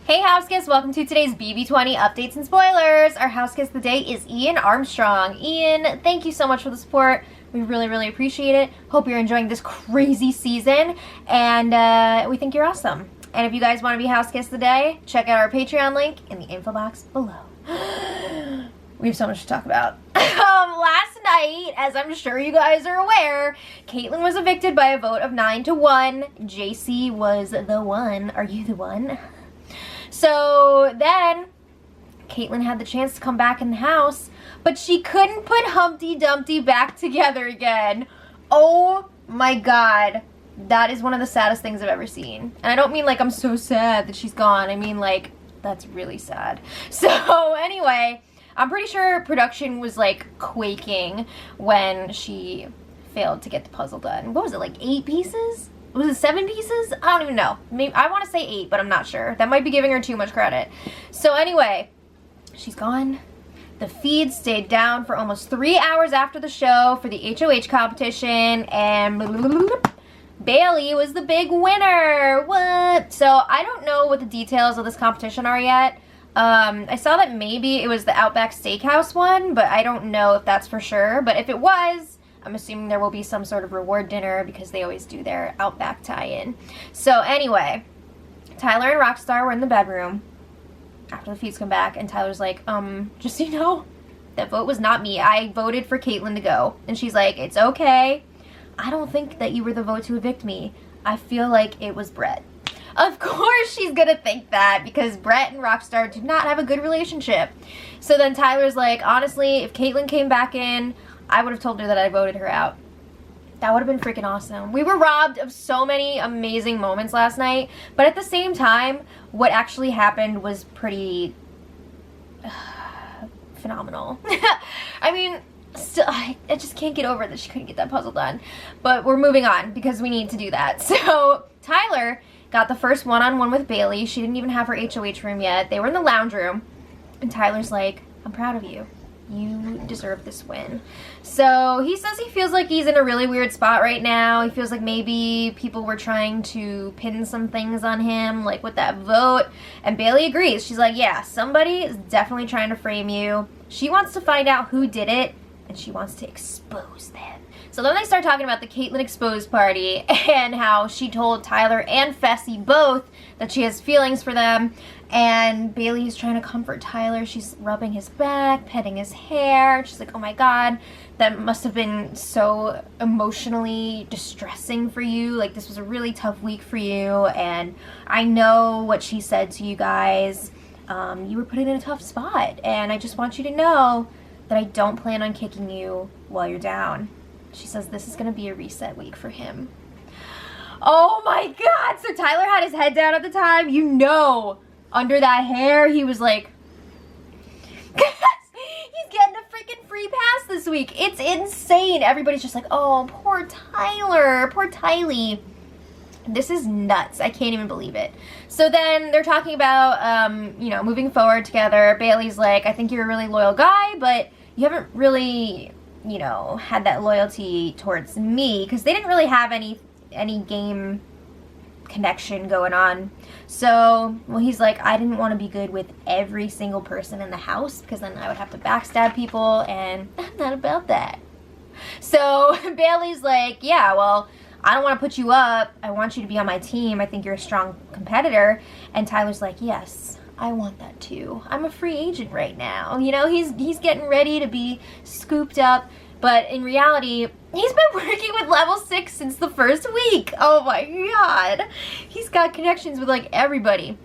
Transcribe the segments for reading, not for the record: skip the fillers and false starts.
Hey house guests, welcome to today's BB20 updates and spoilers. Our house guest of the day is Ian Armstrong. Ian, thank you so much for the support. We really appreciate it. Hope you're enjoying this crazy season, and we think you're awesome. And if you guys want to be house guest of the day, check out our Patreon link in the info box below. We have so much to talk about. Last night, as I'm sure you guys are aware, Caitlyn was evicted by a vote of 9-1. JC was the one. Are you the one? So then, Caitlyn had the chance to come back in the house, but she couldn't put Humpty Dumpty back together again. Oh my god. That is one of the saddest things I've ever seen. And I don't mean like I'm so sad that she's gone. I mean like, that's really sad. So anyway, I'm pretty sure production was like quaking when she failed to get the puzzle done. What was it, like 8 pieces? Was it 7 pieces? I don't even know. Maybe I want to say 8, but I'm not sure. That might be giving her too much credit. So anyway, she's gone. The feed stayed down for almost 3 hours after the show for the HOH competition, and Bailey was the big winner. What? So I don't know what the details of this competition are yet. I saw that maybe it was the Outback Steakhouse one, but I don't know if that's for sure. But if it was, I'm assuming there will be some sort of reward dinner because they always do their Outback tie-in. So anyway, Tyler and Rockstar were in the bedroom after the feeds come back, and Tyler's like, just so you know, that vote was not me. I voted for Caitlyn to go. And she's like, it's okay. I don't think that you were the vote to evict me. I feel like it was Brett. Of course she's gonna think that because Brett and Rockstar do not have a good relationship. So then Tyler's like, honestly, if Caitlyn came back in, I would have told her that I voted her out. That would have been freaking awesome. We were robbed of so many amazing moments last night, but at the same time, what actually happened was pretty phenomenal. I mean, still, I just can't get over that she couldn't get that puzzle done. But we're moving on because we need to do that. So Tyler got the first one-on-one with Bailey. She didn't even have her HOH room yet. They were in the lounge room, and Tyler's like, I'm proud of you. You deserve this win. So he says he feels like he's in a really weird spot right now. He feels like maybe people were trying to pin some things on him, like with that vote. And Bailey agrees. She's like, yeah, somebody is definitely trying to frame you. She wants to find out who did it, and she wants to expose them. So then they start talking about the Caitlyn Exposed party and how she told Tyler and Fessy both that she has feelings for them. And Bailey's trying to comfort Tyler. She's rubbing his back, petting his hair. She's like, oh my god, that must have been so emotionally distressing for you. Like, this was a really tough week for you. And I know what she said to you guys. You were put in a tough spot. And I just want you to know that I don't plan on kicking you while you're down. She says this is going to be a reset week for him. Oh my god! So Tyler had his head down at the time. You know, under that hair, he was like, he's getting a freaking free pass this week. It's insane. Everybody's just like, oh, poor Tyler. Poor Tylee. This is nuts. I can't even believe it. So then they're talking about, you know, moving forward together. Bailey's like, I think you're a really loyal guy, but you haven't really, you know, had that loyalty towards me, because they didn't really have any game connection going on. So, well, he's like, I didn't want to be good with every single person in the house because then I would have to backstab people, and I'm not about that. So Bailey's like, yeah, well, I don't want to put you up. I want you to be on my team. I think you're a strong competitor. And Tyler's like, yes, I want that too. I'm a free agent right now. You know, he's getting ready to be scooped up. But in reality, he's been working with level 6 since the first week. Oh my god. He's got connections with like everybody.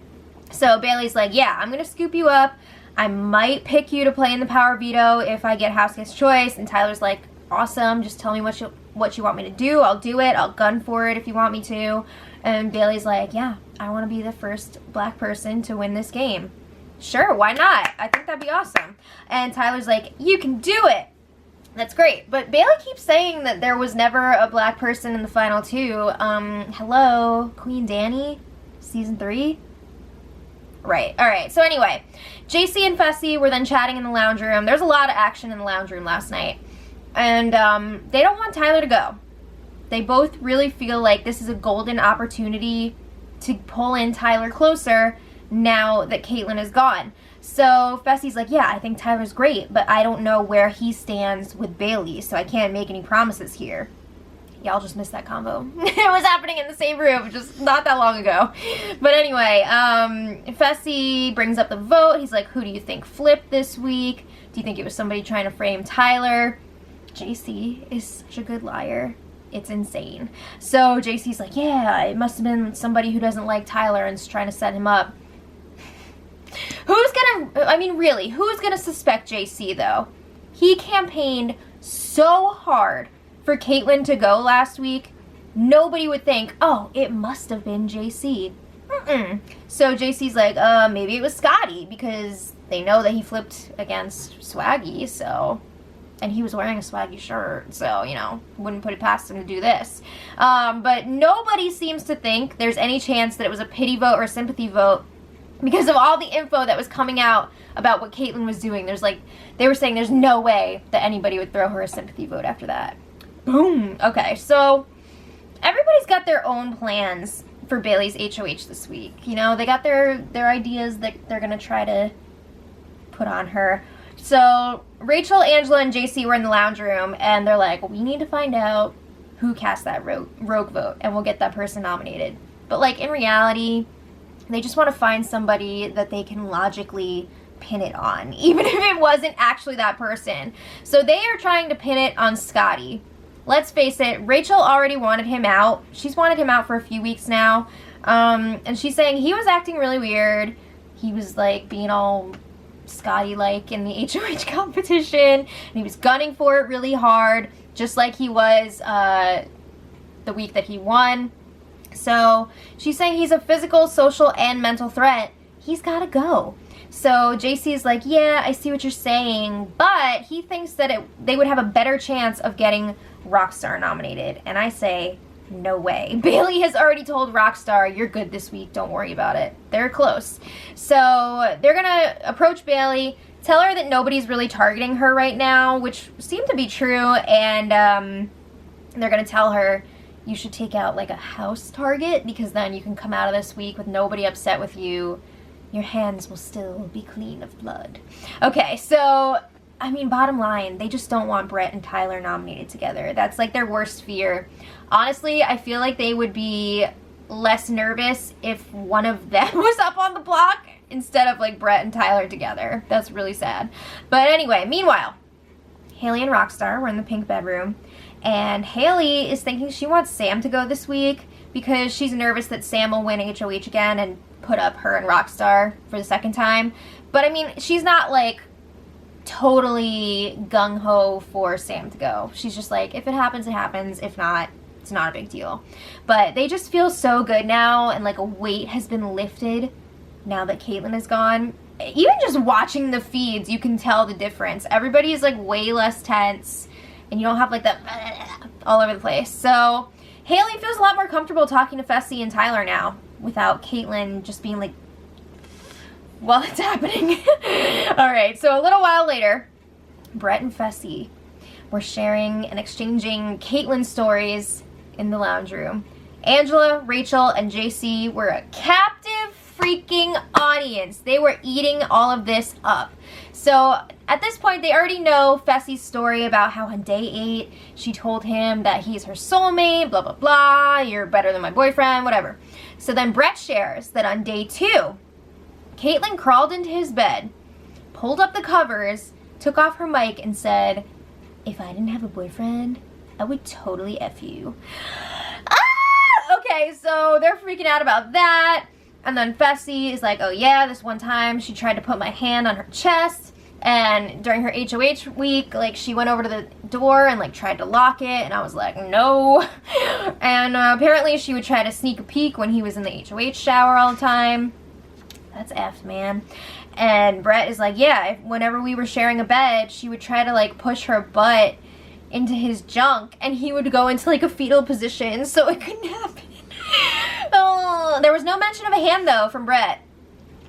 So Bailey's like, yeah, I'm going to scoop you up. I might pick you to play in the power veto if I get house guest choice. And Tyler's like, awesome. Just tell me what you want me to do. I'll do it. I'll gun for it if you want me to. And Bailey's like, yeah, I want to be the first black person to win this game. Sure, why not? I think that'd be awesome. And Tyler's like, you can do it. That's great. But Bailey keeps saying that there was never a black person in the final 2. Hello, Queen Dani, season 3? Right, alright. So anyway, JC and Fessy were then chatting in the lounge room. There's a lot of action in the lounge room last night. And they don't want Tyler to go. They both really feel like this is a golden opportunity to pull in Tyler closer now that Caitlyn is gone. So Fessy's like, yeah, I think Tyler's great, but I don't know where he stands with Bailey, so I can't make any promises here. Y'all just missed that combo. It was happening in the same room just not that long ago. But anyway, Fessy brings up the vote. He's like, who do you think flipped this week? Do you think it was somebody trying to frame Tyler? JC is such a good liar. It's insane. So JC's like, yeah, it must have been somebody who doesn't like Tyler and is trying to set him up. Who's gonna suspect JC though? He campaigned so hard for Caitlyn to go last week. Nobody would think, oh, it must have been JC. So JC's like, maybe it was Scottie, because they know that he flipped against Swaggy, so, and he was wearing a Swaggy shirt, so, you know, wouldn't put it past him to do this. But nobody seems to think there's any chance that it was a pity vote or a sympathy vote, because of all the info that was coming out about what Caitlyn was doing. They were saying there's no way that anybody would throw her a sympathy vote after that. Boom. Okay, so everybody's got their own plans for Bailey's HOH this week. You know, they got their ideas that they're going to try to put on her. So Rachel, Angela, and JC were in the lounge room, and they're like, we need to find out who cast that rogue vote, and we'll get that person nominated. But, like, in reality, they just want to find somebody that they can logically pin it on, even if it wasn't actually that person. So they are trying to pin it on Scottie. Let's face it, Rachel already wanted him out. She's wanted him out for a few weeks now. And she's saying he was acting really weird. He was, like, being all Scottie-like in the HOH competition. And he was gunning for it really hard, just like he was the week that he won. So she's saying he's a physical, social, and mental threat. He's got to go. So JC is like, yeah, I see what you're saying, but he thinks that they would have a better chance of getting Rockstar nominated. And I say, no way. Bailey has already told Rockstar, you're good this week, don't worry about it. They're close. So they're going to approach Bailey, tell her that nobody's really targeting her right now, which seemed to be true, and they're going to tell her, you should take out like a house target, because then you can come out of this week with nobody upset with you. Your hands will still be clean of blood. Okay, so, I mean, bottom line, they just don't want Brett and Tyler nominated together. That's like their worst fear. Honestly, I feel like they would be less nervous if one of them was up on the block instead of like Brett and Tyler together. That's really sad. But anyway, meanwhile, Haley and Rockstar were in the pink bedroom, and Haley is thinking she wants Sam to go this week because she's nervous that Sam will win HOH again and put up her and Rockstar for the second time. But I mean, she's not like totally gung-ho for Sam to go. She's just like, if it happens, it happens. If not, it's not a big deal. But they just feel so good now, and like a weight has been lifted now that Caitlyn is gone. Even just watching the feeds, you can tell the difference. Everybody is like way less tense, and you don't have like that all over the place. So Haley feels a lot more comfortable talking to Fessy and Tyler now without Caitlyn just being like, well, it's happening. Alright, so a little while later, Brett and Fessy were sharing and exchanging Caitlyn stories in the lounge room. Angela, Rachel, and JC were a captive freaking audience. They were eating all of this up. So at this point, they already know Fessy's story about how on day 8, she told him that he's her soulmate, blah, blah, blah, you're better than my boyfriend, whatever. So then Brett shares that on day 2, Caitlyn crawled into his bed, pulled up the covers, took off her mic, and said, if I didn't have a boyfriend, I would totally F you. Ah! Okay, so they're freaking out about that. And then Fessy is like, oh yeah, this one time she tried to put my hand on her chest, and during her HOH week, like, she went over to the door and like tried to lock it, and I was like, no. And apparently she would try to sneak a peek when he was in the HOH shower all the time. That's effed, man. And Brett is like, yeah, whenever we were sharing a bed, she would try to like push her butt into his junk, and he would go into like a fetal position so it couldn't happen. Oh, there was no mention of a hand though from Brett.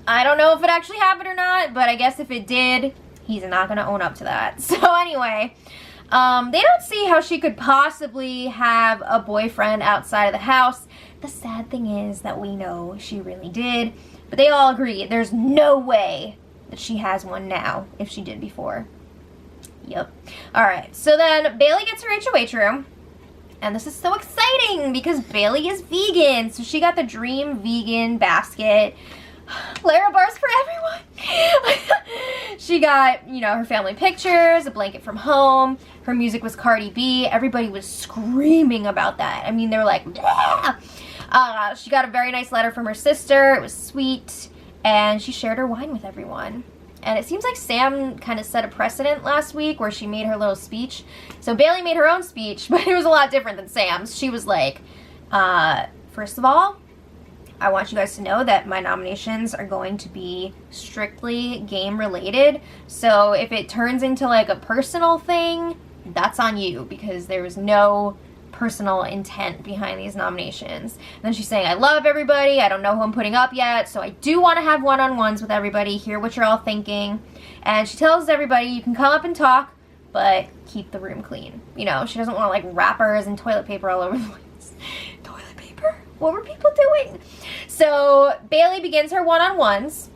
I don't know if it actually happened or not, but I guess if it did, he's not gonna own up to that. So anyway, They don't see how she could possibly have a boyfriend outside of the house. The sad thing is that we know she really did, but they all agree there's no way that she has one now if she did before. Yep. Alright, so then Bailey gets her HOH room, and this is so exciting because Bailey is vegan, so she got the dream vegan basket. Lara bars for everyone. She got, you know, her family pictures, a blanket from home. Her music was Cardi B. Everybody was screaming about that. I mean, they were like, yeah. She got a very nice letter from her sister. It was sweet. And she shared her wine with everyone. And it seems like Sam kind of set a precedent last week where she made her little speech. So Bailey made her own speech, but it was a lot different than Sam's. She was like, first of all, I want you guys to know that my nominations are going to be strictly game related. So if it turns into like a personal thing, that's on you because there was no personal intent behind these nominations. And then she's saying, I love everybody. I don't know who I'm putting up yet. So I do want to have one-on-ones with everybody, hear what you're all thinking. And she tells everybody you can come up and talk, but keep the room clean. You know, she doesn't want like wrappers and toilet paper all over the place. Toilet paper? What were people doing? So Bailey begins her one-on-ones.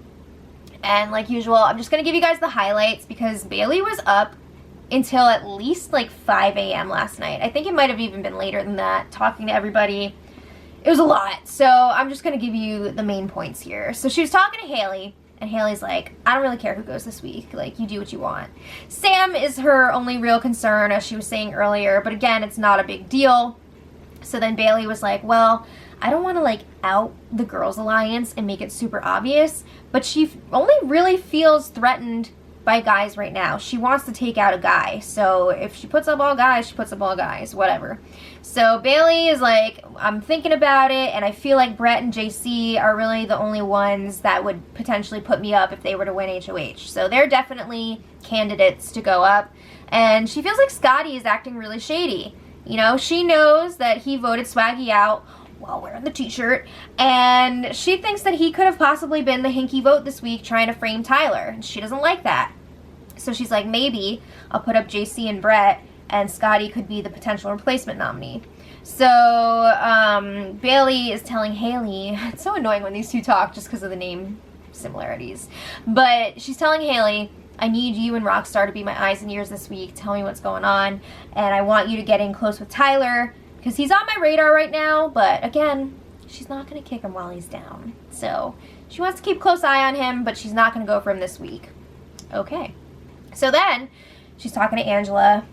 And like usual, I'm just going to give you guys the highlights because Bailey was up until at least like 5 a.m. last night. I think it might have even been later than that, talking to everybody. It was a lot. So I'm just going to give you the main points here. So she was talking to Haley, and Haley's like, I don't really care who goes this week. Like, you do what you want. Sam is her only real concern, as she was saying earlier, but again, it's not a big deal. So then Bailey was like, well, I don't want to like out the girls' alliance and make it super obvious, but she only really feels threatened by guys right now. She wants to take out a guy. So if she puts up all guys, she puts up all guys, whatever. So Bailey is like, I'm thinking about it, and I feel like Brett and JC are really the only ones that would potentially put me up if they were to win HOH. So they're definitely candidates to go up. And she feels like Scottie is acting really shady. You know, she knows that he voted Swaggy out while wearing the t-shirt, and she thinks that he could have possibly been the hinky vote this week trying to frame Tyler, and she doesn't like that. So she's like, maybe I'll put up JC and Brett, and Scottie could be the potential replacement nominee. So Bailey is telling Haley, it's so annoying when these two talk just because of the name similarities, but she's telling Haley, I need you and Rockstar to be my eyes and ears this week. Tell me what's going on, and I want you to get in close with Tyler because he's on my radar right now, but again, she's not going to kick him while he's down. So she wants to keep a close eye on him, but she's not going to go for him this week. Okay. So then she's talking to Angela.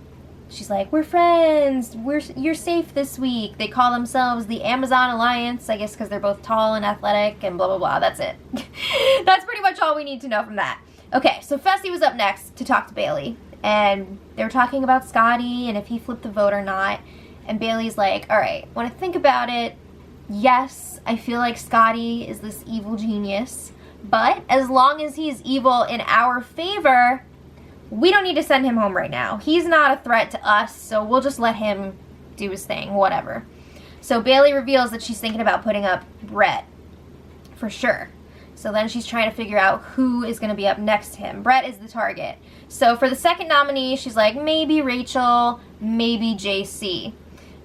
She's like, we're friends. You're safe this week. They call themselves the Amazon Alliance, I guess because they're both tall and athletic and blah, blah, blah. That's it. That's pretty much all we need to know from that. Okay, so Fessy was up next to talk to Bailey, and they were talking about Scottie and if he flipped the vote or not. And Bailey's like, all right, when I think about it, yes, I feel like Scottie is this evil genius, but as long as he's evil in our favor, we don't need to send him home right now. He's not a threat to us, so we'll just let him do his thing, whatever. So Bailey reveals that she's thinking about putting up Brett, for sure. So then she's trying to figure out who is going to be up next to him. Brett is the target. So for the second nominee, she's like, maybe Rachel, maybe JC.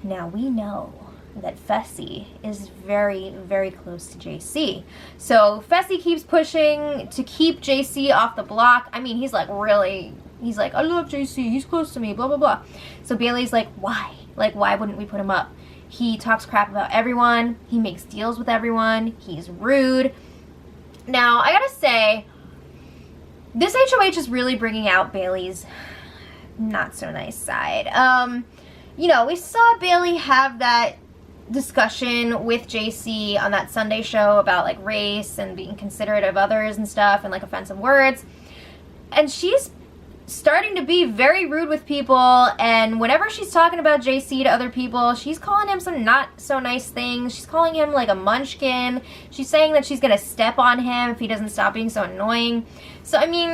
Now we know that Fessy is very, very close to JC. So Fessy keeps pushing to keep JC off the block. I mean, he's like, I love JC. He's close to me, blah, blah, blah. So Bailey's like, why? Like, why wouldn't we put him up? He talks crap about everyone. He makes deals with everyone. He's rude. Now, I gotta say, this HOH is really bringing out Bailey's not so nice side. You know, we saw Bailey have that discussion with JC on that Sunday show about like race and being considerate of others and stuff and like offensive words. And she's starting to be very rude with people, and whenever she's talking about JC to other people, she's calling him some not so nice things. She's calling him like a munchkin. She's saying that she's gonna step on him if he doesn't stop being so annoying. So I mean,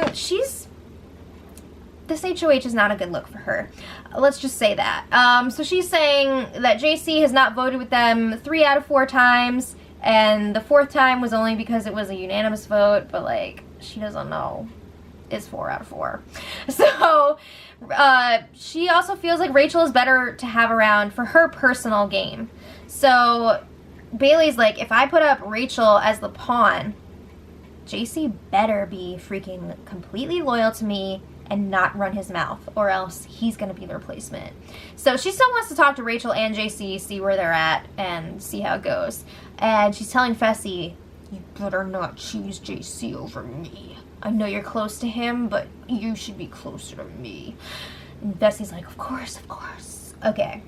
this HOH is not a good look for her. Let's just say that. So she's saying that JC has not voted with them 3 out of 4 times, and the 4th time was only because it was a unanimous vote, but like, she doesn't know. is 4 out of 4. So she also feels like Rachel is better to have around for her personal game. So Bailey's like, if I put up Rachel as the pawn, JC better be freaking completely loyal to me and not run his mouth, or else he's gonna be the replacement. So she still wants to talk to Rachel and JC, see where they're at, and see how it goes. And she's telling Fessy, you better not choose JC over me. I know you're close to him, but you should be closer to me. And Fessy's like, of course, of course. Okay.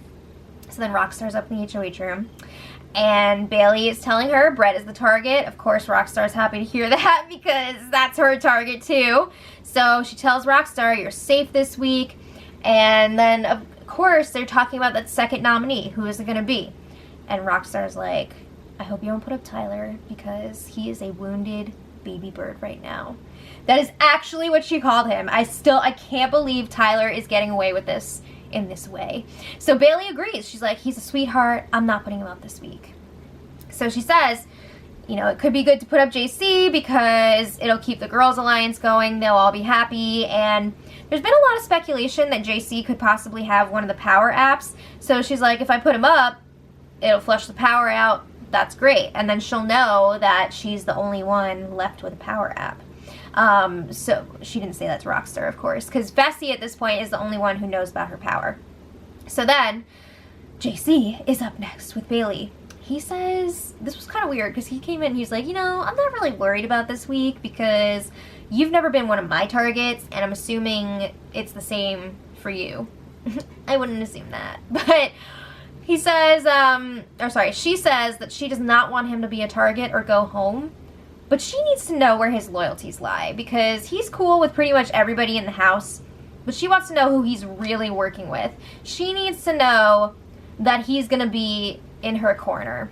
So then Rockstar's up in the HOH room, and Bailey is telling her Brett is the target. Of course, Rockstar's happy to hear that because that's her target too. So she tells Rockstar, you're safe this week. And then, of course, they're talking about that second nominee. Who is it going to be? And Rockstar's like, I hope you don't put up Tyler because he is a wounded baby bird right now. That is actually what she called him. I can't believe Tyler is getting away with this in this way. So Bailey agrees. She's like, he's a sweetheart. I'm not putting him up this week. So she says, you know, it could be good to put up JC because it'll keep the girls' alliance going. They'll all be happy. And there's been a lot of speculation that JC could possibly have one of the power apps. So she's like, if I put him up, it'll flush the power out. That's great. And then she'll know that she's the only one left with a power app. So she didn't say that to Rockstar, of course, because Fessy at this point is the only one who knows about her power. So then JC is up next with Bailey. He says, this was kind of weird because he came in and he's like, you know, I'm not really worried about this week because you've never been one of my targets and I'm assuming it's the same for you. I wouldn't assume that. But he says, she says that she does not want him to be a target or go home. But she needs to know where his loyalties lie because he's cool with pretty much everybody in the house. But she wants to know who he's really working with. She needs to know that he's going to be in her corner.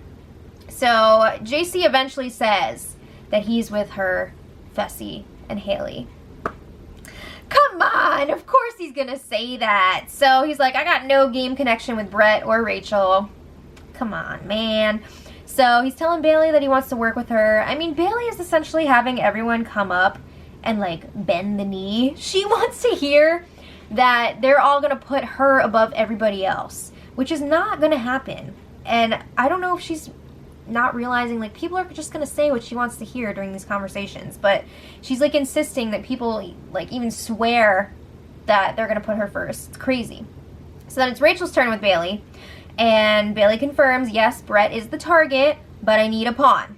So JC eventually says that he's with her, Fessy, and Haley. Come on, of course he's going to say that. So he's like, I got no game connection with Brett or Rachel. Come on, man. So he's telling Bailey that he wants to work with her. I mean, Bailey is essentially having everyone come up and, like, bend the knee. She wants to hear that they're all going to put her above everybody else, which is not going to happen. And I don't know if she's not realizing, like, people are just going to say what she wants to hear during these conversations. But she's, like, insisting that people, like, even swear that they're going to put her first. It's crazy. So then it's Rachel's turn with Bailey. And Bailey confirms, yes, Brett is the target, but I need a pawn.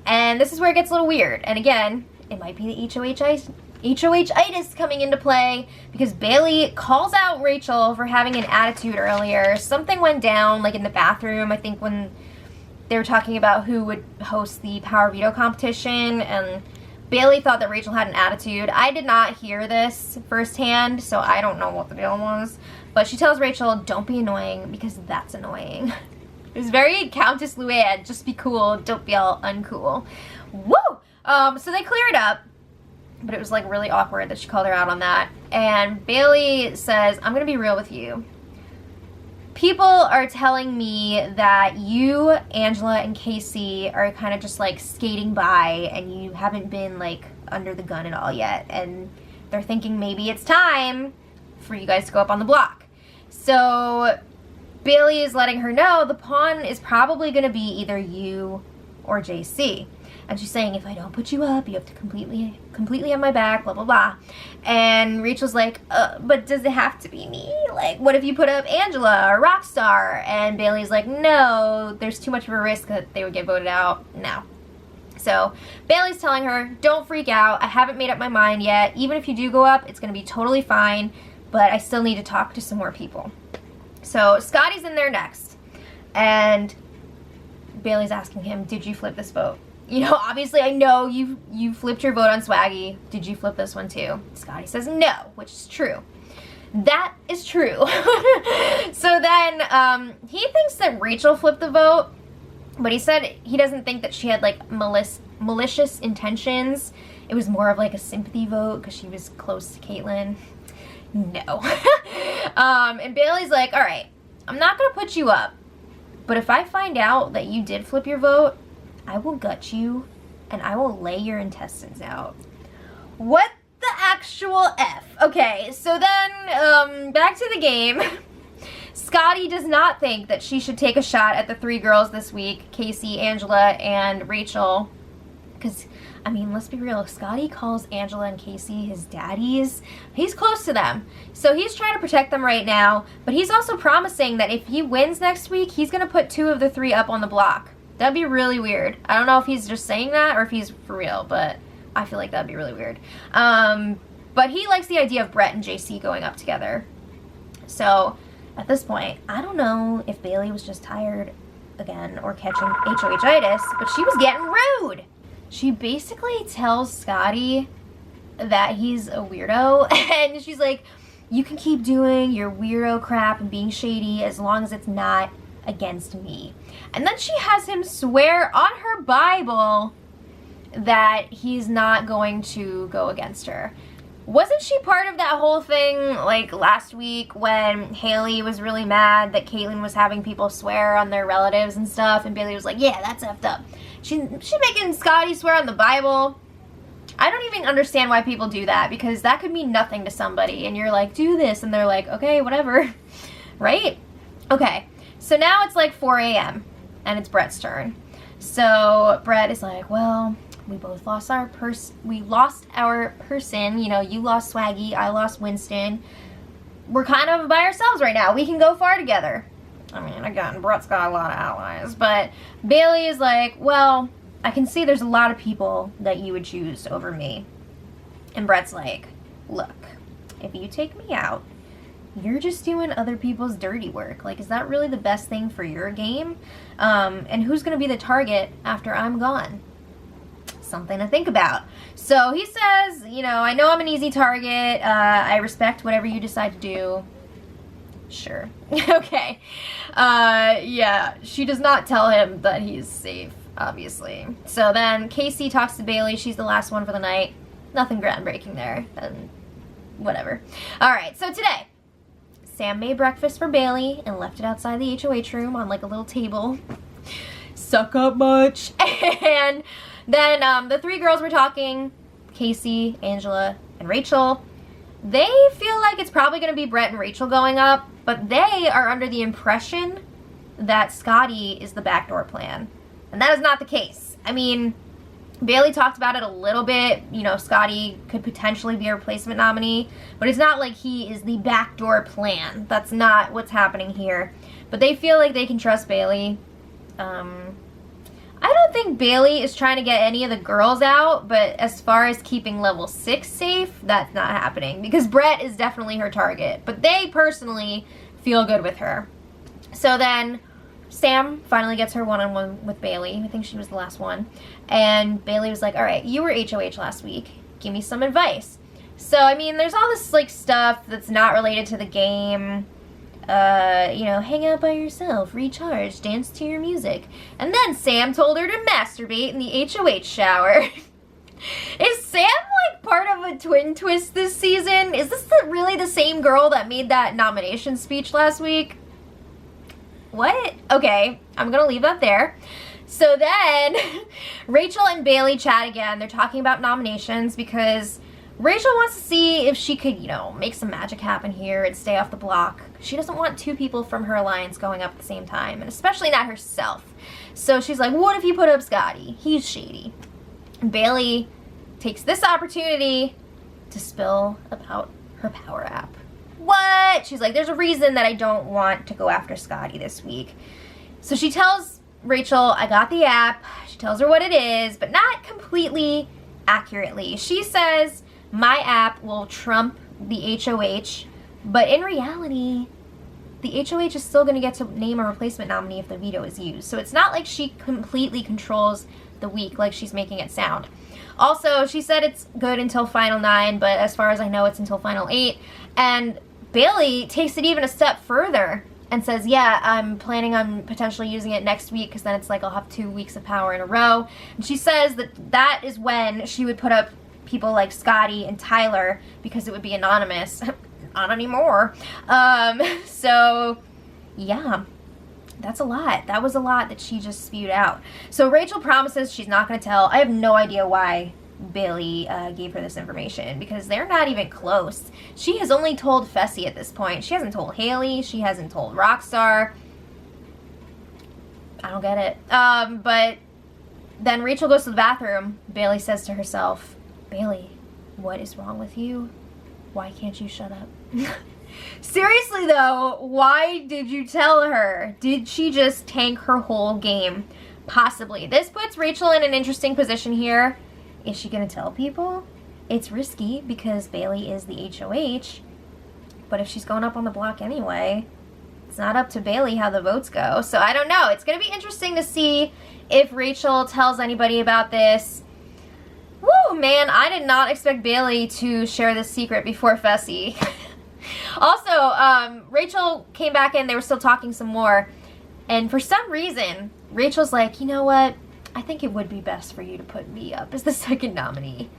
And this is where it gets a little weird. And again, it might be the HOH-itis coming into play because Bailey calls out Rachel for having an attitude earlier. Something went down, like in the bathroom, I think when they were talking about who would host the Power Veto competition, and Bailey thought that Rachel had an attitude. I did not hear this firsthand, so I don't know what the deal was. But she tells Rachel, don't be annoying, because that's annoying. It was very Countess Luann, just be cool, don't be all uncool. Woo! So they clear it up, but it was like really awkward that she called her out on that. And Bailey says, I'm gonna be real with you. People are telling me that you, Angela, and Casey are kind of just like skating by and you haven't been like under the gun at all yet. And they're thinking maybe it's time for you guys to go up on the block. So Bailey is letting her know the pawn is probably going to be either you or JC. And she's saying, if I don't put you up, you have to completely have my back, blah, blah, blah. And Rachel's like, but does it have to be me? Like, what if you put up Angela or Rockstar? And Bailey's like, no, there's too much of a risk that they would get voted out. No. So Bailey's telling her, don't freak out. I haven't made up my mind yet. Even if you do go up, it's going to be totally fine. But I still need to talk to some more people. So Scottie's in there next. And Bailey's asking him, did you flip this vote? You know, obviously I know you flipped your vote on Swaggy. Did you flip this one too? Scottie says no, which is true. That is true. So then he thinks that Rachel flipped the vote, but he said he doesn't think that she had like malicious intentions. It was more of like a sympathy vote because she was close to Caitlyn. No. And Bailey's like, all right, I'm not going to put you up, but if I find out that you did flip your vote, I will gut you and I will lay your intestines out. What the actual F. Okay, so then, back to the game. Scottie does not think that she should take a shot at the 3 girls this week, Casey, Angela, and Rachel. Because, I mean, let's be real, Scottie calls Angela and Casey his daddies. He's close to them. So he's trying to protect them right now, but he's also promising that if he wins next week, he's going to put 2 of the 3 up on the block. That'd be really weird. I don't know if he's just saying that or if he's for real, but I feel like that'd be really weird. But he likes the idea of Brett and JC going up together. So at this point, I don't know if Bailey was just tired again or catching HOH-itis, but she was getting rude. She basically tells Scottie that he's a weirdo, and she's like, you can keep doing your weirdo crap and being shady as long as it's not against me. And then she has him swear on her Bible that he's not going to go against her. Wasn't she part of that whole thing, like, last week when Haley was really mad that Caitlyn was having people swear on their relatives and stuff, and Bailey was like, yeah, that's effed up. She's making Scottie swear on the Bible. I don't even understand why people do that, because that could mean nothing to somebody, and you're like, do this, and they're like, okay, whatever, right? Okay, so now it's like 4 a.m., and it's Brett's turn. So Brett is like, well, we both lost our person, you lost Swaggy, I lost Winston. We're kind of by ourselves right now. We can go far together. I mean, again, Brett's got a lot of allies, but Bailey is like, well, I can see there's a lot of people that you would choose over me. And Brett's like, look, if you take me out, you're just doing other people's dirty work. Like, is that really the best thing for your game? And who's going to be the target after I'm gone? Something to think about. So he says, you know, I know I'm an easy target. I respect whatever you decide to do. Sure. Okay. Yeah, she does not tell him that he's safe, obviously. So then Casey talks to Bailey. She's the last one for the night. Nothing groundbreaking there. And whatever. All right, so today, Sam made breakfast for Bailey and left it outside the HOH room on like a little table. Suck up much. And then the 3 girls were talking, Casey, Angela, and Rachel. They feel like it's probably going to be Brett and Rachel going up, but they are under the impression that Scottie is the backdoor plan. And that is not the case. I mean, Bailey talked about it a little bit. You know, Scottie could potentially be a replacement nominee, but it's not like he is the backdoor plan. That's not what's happening here. But they feel like they can trust Bailey. I don't think Bailey is trying to get any of the girls out, but as far as keeping level 6 safe, that's not happening because Brett is definitely her target, but they personally feel good with her. So then Sam finally gets her one-on-one with Bailey. I think she was the last one. And Bailey was like, all right, you were HOH last week. Give me some advice. So, I mean, there's all this, like, stuff that's not related to the game. You know, hang out by yourself, recharge, dance to your music. And then Sam told her to masturbate in the HOH shower. Is Sam, like, part of a twin twist this season? Is this really the same girl that made that nomination speech last week? What? Okay, I'm gonna leave that there. So then, Rachel and Bailey chat again. They're talking about nominations because Rachel wants to see if she could, you know, make some magic happen here and stay off the block. She doesn't want 2 people from her alliance going up at the same time, and especially not herself. So she's like, what if you put up Scottie? He's shady. And Bailey takes this opportunity to spill about her power app. What? She's like, there's a reason that I don't want to go after Scottie this week. So she tells Rachel, I got the app. She tells her what it is, but not completely accurately. She says, my app will trump the HOH, but in reality, the HOH is still going to get to name a replacement nominee if the veto is used. So it's not like she completely controls the week like she's making it sound. Also, she said it's good until Final 9, but as far as I know, it's until Final 8. And Bailey takes it even a step further and says, yeah, I'm planning on potentially using it next week because then it's like I'll have 2 weeks of power in a row. And she says that that is when she would put up people like Scottie and Tyler because it would be anonymous. Not anymore. So, yeah, that's a lot. That was a lot that she just spewed out. So Rachel promises she's not going to tell. I have no idea why Bailey gave her this information, because they're not even close. She has only told Fessy at this point. She hasn't told Haley. She hasn't told Rockstar. I don't get it. But then Rachel goes to the bathroom. Bailey says to herself, Bailey, what is wrong with you? Why can't you shut up? Seriously though, why did you tell her? Did she just tank her whole game? Possibly. This puts Rachel in an interesting position here. Is she gonna tell people? It's risky because Bailey is the HOH, but if she's going up on the block anyway, it's not up to Bailey how the votes go. So I don't know. It's gonna be interesting to see if Rachel tells anybody about this. Woo, man, I did not expect Bailey to share this secret before Fessy. Also, Rachel came back in, they were still talking some more, and for some reason, Rachel's like, you know what? I think it would be best for you to put me up as the second nominee.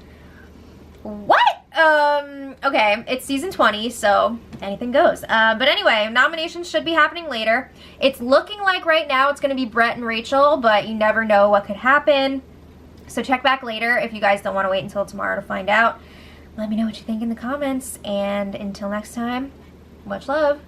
What? Okay, it's season 20, so anything goes. But anyway, nominations should be happening later. It's looking like right now it's going to be Brett and Rachel, but you never know what could happen. So check back later if you guys don't want to wait until tomorrow to find out. Let me know what you think in the comments, and until next time, much love.